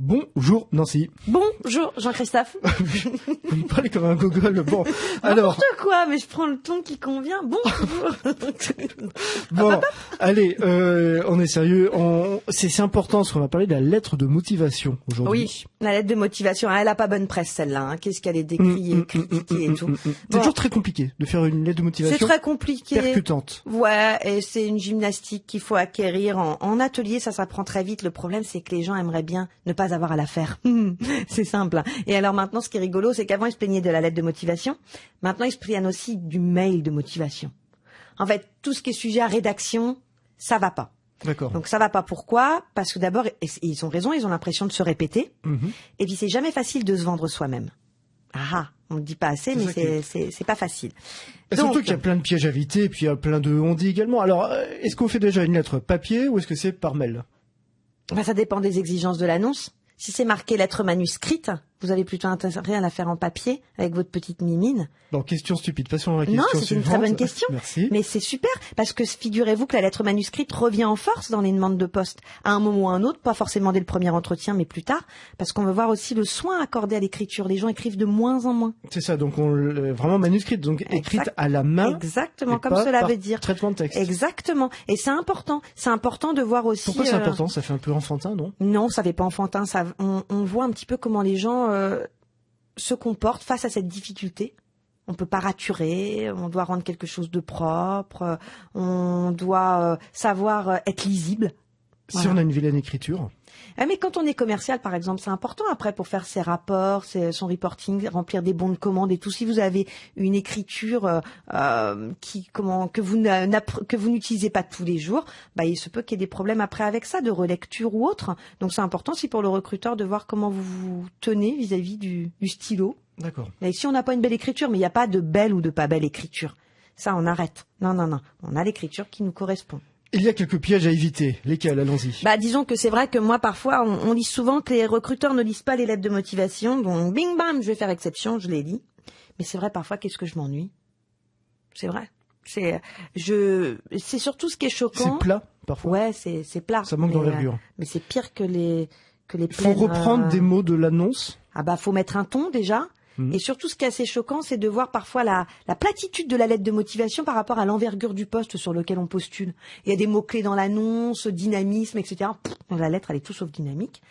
Bonjour Nancy. Bonjour Jean-Christophe. Vous me parlez comme un gogol. Bon, alors. N'importe quoi, mais je prends le ton qui convient. Bonjour. Bon, allez, on est sérieux. C'est important parce qu'on va parler de la lettre de motivation aujourd'hui. Oui, la lettre de motivation. Elle a pas bonne presse celle-là. Hein. Qu'est-ce qu'elle est décriée, critiquée et tout. C'est toujours très compliqué de faire une lettre de motivation. C'est très compliqué. Percutante. Ouais, et c'est une gymnastique qu'il faut acquérir en atelier. Ça s'apprend très vite. Le problème, c'est que les gens aimeraient bien ne pas avoir à la faire. C'est simple. Et alors maintenant, ce qui est rigolo, c'est qu'avant, ils se plaignaient de la lettre de motivation. Maintenant, ils se plaignent aussi du mail de motivation. En fait, tout ce qui est sujet à rédaction, ça va pas. D'accord. Donc ça va pas. Pourquoi? Parce que d'abord, ils ont raison, ils ont l'impression de se répéter. Et puis c'est jamais facile de se vendre soi-même. Ah, on ne dit pas assez, mais c'est pas facile. Et surtout qu'il y a plein de pièges à éviter, et puis il y a plein de on-dit également. Alors, est-ce qu'on fait déjà une lettre papier ou est-ce que c'est par mail? Ben, ça dépend des exigences de l'annonce. Si c'est marqué lettre manuscrite, vous avez plutôt intérêt à la faire en papier avec votre petite mimine. Bon, question stupide, passons à la question suivante. Non, c'est une très bonne question. Merci. Mais c'est super, parce que figurez-vous que la lettre manuscrite revient en force dans les demandes de poste, à un moment ou à un autre, pas forcément dès le premier entretien, mais plus tard, parce qu'on veut voir aussi le soin accordé à l'écriture. Les gens écrivent de moins en moins. C'est ça, donc vraiment manuscrite, donc écrite à la main. Exactement, comme cela veut dire. Traitement de texte. Exactement. Et c'est important. C'est important de voir aussi. Pourquoi c'est important? Ça fait un peu enfantin, non? Non, ça fait pas enfantin. On voit un petit peu comment les gens se comportent face à cette difficulté. On peut pas raturer, on doit rendre quelque chose de propre, on doit savoir être lisible. Si on a une vilaine écriture. Mais quand on est commercial, par exemple, c'est important après pour faire ses rapports, son reporting, remplir des bons de commande et tout. Si vous avez une écriture que vous n'utilisez pas tous les jours, bah il se peut qu'il y ait des problèmes après avec ça, de relecture ou autre. Donc c'est important aussi pour le recruteur de voir comment vous vous tenez vis-à-vis du stylo. D'accord. Et si on n'a pas une belle écriture, mais il n'y a pas de belle ou de pas belle écriture, ça on arrête. Non. On a l'écriture qui nous correspond. Il y a quelques pièges à éviter. Lesquels? Allons-y. Bah, disons que c'est vrai que moi, parfois, on lit souvent que les recruteurs ne lisent pas les lettres de motivation. Donc, bing bam, je vais faire exception, je les lis. Mais c'est vrai, parfois, qu'est-ce que je m'ennuie? C'est vrai. C'est surtout ce qui est choquant. C'est plat, parfois. Ouais, c'est plat. Ça manque d'envergure. Mais c'est pire que les Faut reprendre des mots de l'annonce. Ah bah, faut mettre un ton, déjà. Et surtout, ce qui est assez choquant, c'est de voir parfois la platitude de la lettre de motivation par rapport à l'envergure du poste sur lequel on postule. Il y a des mots-clés dans l'annonce, dynamisme, etc. La lettre, elle est tout sauf dynamique.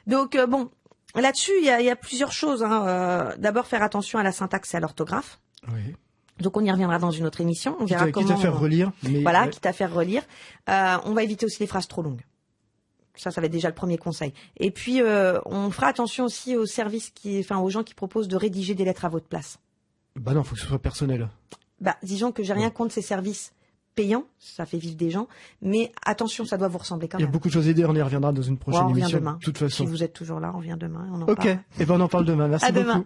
Donc, bon, là-dessus, il y a plusieurs choses. D'abord, faire attention à la syntaxe et à l'orthographe. Oui. Donc, on y reviendra dans une autre émission. On verra comment... Quitte à faire relire. Mais voilà, quitte à faire relire. On va éviter aussi les phrases trop longues. Ça va être déjà le premier conseil. Et puis, on fera attention aussi aux services aux gens qui proposent de rédiger des lettres à votre place. Bah non, faut que ce soit personnel. Bah, disons que j'ai rien contre ces services payants, ça fait vivre des gens, mais attention, ça doit vous ressembler quand même. Il y a beaucoup de choses à dire, on y reviendra dans une prochaine émission. Demain. De toute façon. Si vous êtes toujours là, on revient demain, on en parle. Ok, et ben on en parle demain. Merci beaucoup.